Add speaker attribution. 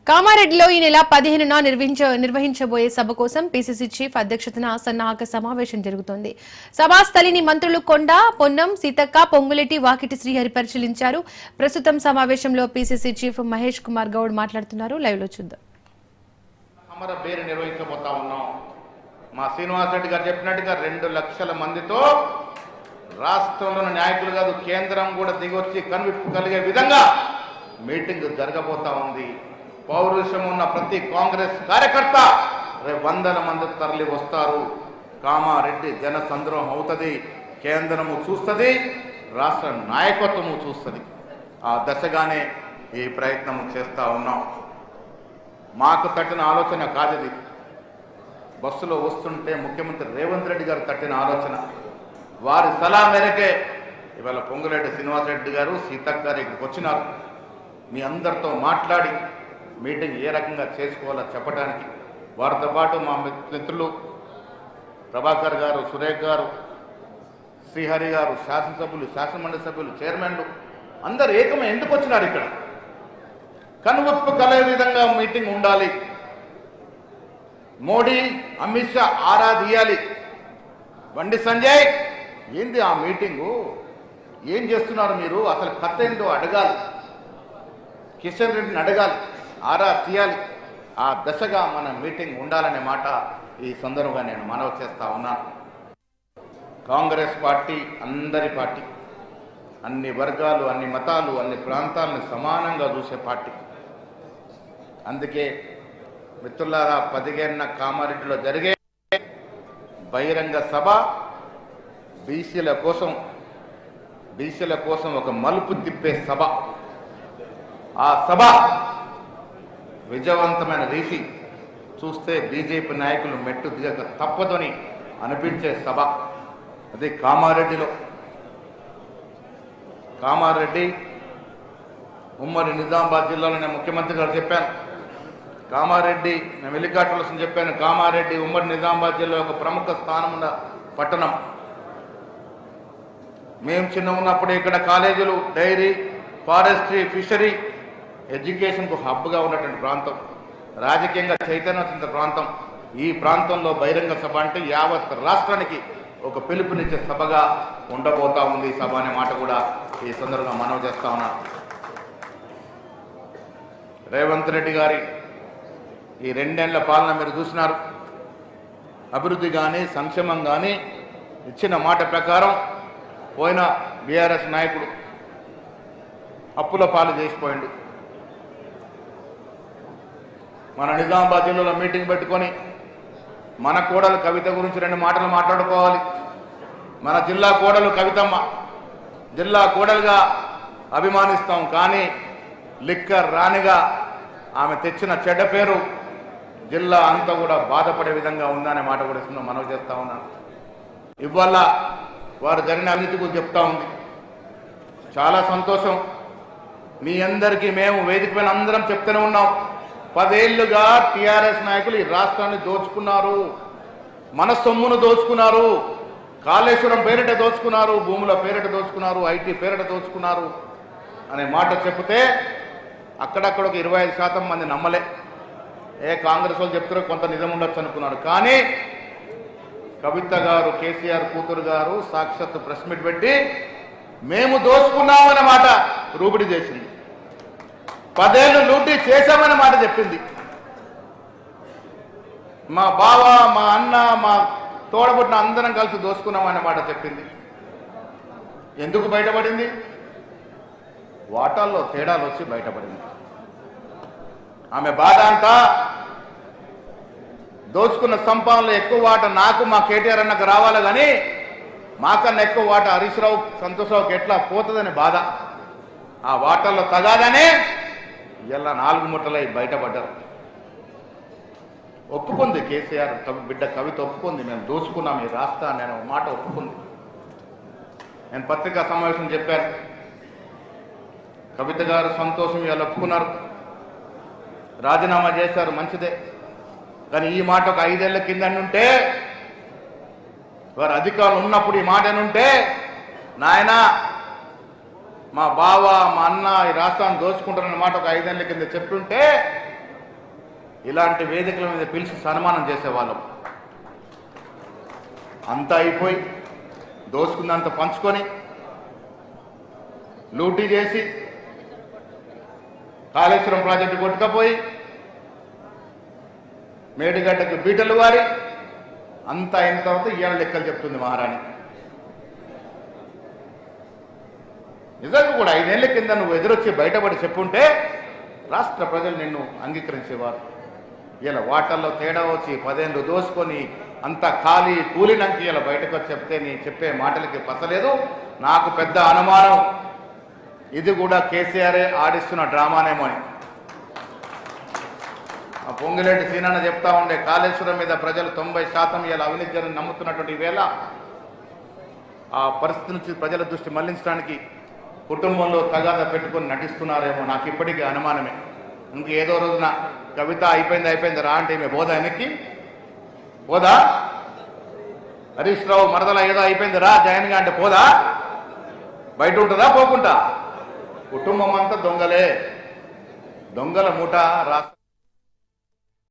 Speaker 1: కామారెడ్డిలో ఈ నెల 15న నిర్వహించబోయే సభ కోసం పీసీసీ చీఫ్ అధ్యక్షతన సన్నాహక సమావేశం జరుగుతోంది. సభాస్థలిని మంత్రులు కొండ, పొన్నం, సీతక్క, పొంగులేటి, వాకిటి శ్రీహరి పరిశీలించారు. ప్రస్తుతం సమావేశంలో పీసీసీ చీఫ్ మహేష్ కుమార్ గౌడ్ మాట్లాడుతున్నారు. లైవ్ లో చూద్దాం.
Speaker 2: మా శ్రీనివాస్ రెడ్డి గారు చెప్పినట్టుగా 2 లక్షల మందితో రాష్ట్రంలోని నాయకులు కాదు కేంద్రం కూడా దిగొచ్చి కన్విప్పు కలిగే విధంగా మీటింగ్ జరగబోతా ఉంది. పౌరుషం ఉన్న ప్రతి కాంగ్రెస్ కార్యకర్త వందల మంది తరలి వస్తారు. కామారెడ్డి జన సంద్రోహం అవుతుంది, కేంద్రము చూస్తుంది, రాష్ట్ర నాయకత్వము చూస్తుంది. ఆ దశగానే ఈ ప్రయత్నం చేస్తూ ఉన్నాం. మాకు తట్టిన ఆలోచన కాదది. బస్సులో వస్తుంటే ముఖ్యమంత్రి రేవంత్ రెడ్డి గారు తట్టిన ఆలోచన. వారి సలహా మేరకే ఇవాళ పొంగులేటి శ్రీనివాసరెడ్డి గారు, సీతక్క గారు ఇక్కడికి వచ్చినారు. మీ అందరితో మాట్లాడి మీటింగ్ ఏ రకంగా చేసుకోవాలో చెప్పడానికి. వారితో పాటు మా మిత్రులు ప్రభాకర్ గారు, సురేఖ్ గారు, శ్రీహరి గారు, శాసనసభ్యులు, శాసనమండలి సభ్యులు, చైర్మన్లు అందరు ఏకమై ఎందుకు వచ్చినారు? ఇక్కడ కనువిప్పు కలిగే విధంగా మీటింగ్ ఉండాలి. మోడీ, అమిత్ షా ఆరా తీయాలి. బండి సంజయ్ ఏంది ఆ మీటింగు, ఏం చేస్తున్నారు మీరు, అసలు కథ ఏందో అడగాలి. కిషన్ రెడ్డిని అడగాలి, ఆరా తీయాలి. ఆ దశగా మన మీటింగ్ ఉండాలనే మాట ఈ సందర్భంగా నేను మనవి చేస్తా ఉన్నాను. కాంగ్రెస్ పార్టీ అందరి పార్టీ, అన్ని వర్గాలు, అన్ని మతాలు, అన్ని ప్రాంతాలను సమానంగా చూసే పార్టీ. అందుకే మిత్రులారా, 15న కామారెడ్డిలో జరిగే బహిరంగ సభ బీసీల కోసం ఒక మలుపు తిప్పే సభ. ఆ సభ విజయవంతమైన రీతి చూస్తే బీజేపీ నాయకులు మెట్టు దిగక తప్పదని అనిపించే సభ అది కామారెడ్డిలో. కామారెడ్డి ఉమ్మడి నిజామాబాద్ జిల్లాలోనే ముఖ్యమంత్రి గారు చెప్పాను. కామారెడ్డి మేము హెలికాప్టర్స్ చెప్పాను. కామారెడ్డి ఉమ్మడి నిజామాబాద్ జిల్లా ఒక ప్రముఖ స్థానం ఉన్న పట్టణం. మేము చిన్న ఉన్నప్పుడు ఇక్కడ కాలేజీలు, డైరీ, ఫారెస్ట్రీ, ఫిషరీ, ఎడ్యుకేషన్కు హబ్గా ఉన్నటువంటి ప్రాంతం, రాజకీయంగా చైతన్యవంత ప్రాంతం. ఈ ప్రాంతంలో బహిరంగ సభ అంటే యావత్ రాష్ట్రానికి ఒక పిలుపునిచ్చే సభగా ఉండబోతా ఉంది సభ అనే మాట కూడా ఈ సందర్భంగా మనవి చేస్తా ఉన్నాను. రేవంత్ రెడ్డి గారి ఈ 2 ఏళ్ల పాలన మీరు చూసినారు. అభివృద్ధి కానీ సంక్షేమం కానీ ఇచ్చిన మాట ప్రకారం పోయిన బీఆర్ఎస్ నాయకుడు అప్పుల పాలు చేసిపోయిండు. మన నిజామాబాద్ జిల్లాలో మీటింగ్ పెట్టుకొని మన కోడలు కవిత గురించి 2 మాటలు మాట్లాడుకోవాలి. మన జిల్లా కోడలు కవితమ్మ, జిల్లా కోడలుగా అభిమానిస్తాం. కానీ లిక్కర్ రాణిగా ఆమె తెచ్చిన చెడ్డ పేరు జిల్లా అంతా కూడా బాధపడే విధంగా ఉందనే మాట కూడా మనవి చేస్తా ఉన్నాను. ఇవాళ వారు జరిగిన అవినీతి గురించి చెప్తా ఉంది. చాలా సంతోషం. మీ అందరికీ మేము వేదిక పైన అందరం చెప్తూనే ఉన్నాం. 10 ఏళ్లుగా టీఆర్ఎస్ నాయకులు ఈ రాష్ట్రాన్ని దోచుకున్నారు, మన సొమ్మును దోచుకున్నారు, కాళేశ్వరం పేరిట దోచుకున్నారు, భూముల పేరిట దోచుకున్నారు, ఐటీ పేరిట దోచుకున్నారు అనే మాట చెప్తే అక్కడక్కడ ఒక 25% మంది నమ్మలే. కాంగ్రెస్ వాళ్ళు చెప్తారో కొంత నిజం ఉండొచ్చు అనుకున్నారు. కానీ కవిత గారు, కేసీఆర్ కూతురు గారు సాక్షాత్ ప్రెస్ మీట్ పెట్టి మేము దోచుకున్నామనే మాట రూపిడి చేసింది. 10 ఏళ్ళు లూటీ చేశామనే మాట చెప్పింది. మా బావ, మా అన్న, మా తోడబుట్టిన అందరం కలిసి దోచుకున్నామనే మాట చెప్పింది. ఎందుకు బయటపడింది? వాటాల్లో తేడాలు వచ్చి బయటపడింది. ఆమె బాధ అంతా దోచుకున్న సంపాదనలో ఎక్కువ వాటా నాకు, మా కేటీఆర్ అన్నకు రావాలి, కానీ మాకన్నా ఎక్కువ వాటా హరీష్ రావు, సంతోష్ రావుకి ఎట్లా పోతుందని బాధ. ఆ వాటాల్లో తగాదనే ఇలా 4 ముట్టలై బయటపడ్డారు. ఒప్పుకుంది కేసీఆర్ బిడ్డ కవిత, ఒప్పుకుంది మేము దోచుకున్నాం ఈ రాష్ట్రాన్ని అనే మాట ఒప్పుకుంది. నేను పత్రికా సమావేశం చెప్పాను. కవిత గారు సంతోషం ఇవాళ ఒప్పుకున్నారు, రాజీనామా చేశారు, మంచిదే. కానీ ఈ మాట ఒక 5 ఏళ్ల కింద ఉంటే, వారు అధికారులు ఉన్నప్పుడు ఈ మాట ఉంటే, నాయన మా బావ, మా అన్న ఈ రాష్ట్రాన్ని దోచుకుంటారన్న మాట ఒక 5 ఏళ్ల కింద చెప్తుంటే ఇలాంటి వేదికల మీద పిలిచి సన్మానం చేసేవాళ్ళం. అంతా అయిపోయి దోసుకుందంత పంచుకొని లూటీ చేసి కాళేశ్వరం ప్రాజెక్టు కొట్టుకపోయి మేడిగడ్డకు బీటలు వారి అంతా అయిన తర్వాత ఇయ్యాల లెక్కలు చెప్తుంది మహారాణి. నిజంగా కూడా 5 ఏళ్ల కింద నువ్వు ఎదురొచ్చి బయటపడి చెప్పుంటే రాష్ట్ర ప్రజలు నిన్ను అంగీకరించేవారు. ఇలా వాటల్లో తేడా వచ్చి 10 ఏళ్ళు దోసుకొని అంతా ఖాళీ కూలినంకి ఇలా బయటకు వచ్చి చెప్తే నీ చెప్పే మాటలకి పసలేదు. నాకు పెద్ద అనుమానం ఇది కూడా కేసీఆరే ఆడిస్తున్న డ్రామానేమో అని. ఆ పొంగిరెడ్డి సీనన్న చెప్తా ఉండే కాళేశ్వరం మీద ప్రజలు 90% ఇలా అవినీతి జరిగి నమ్ముతున్నటువంటి వేళ ఆ పరిస్థితి నుంచి ప్రజల దృష్టి మళ్లించడానికి కుటుంబంలో తగాద పెట్టుకొని నటిస్తున్నారేమో నాకు ఇప్పటికీ అనుమానమే. ఇంకేదో రోజున కవిత అయిపోయింది రా అంటే ఈమె బోధ ఆయనకి పోదా, హరీష్ రావు మరదల ఏదో అయిపోయింది రా జాయిన్గా అంటే పోదా, బయట ఉంటుందా పోకుండా. కుటుంబం అంతా దొంగలే, దొంగల మూట రాష్ట్ర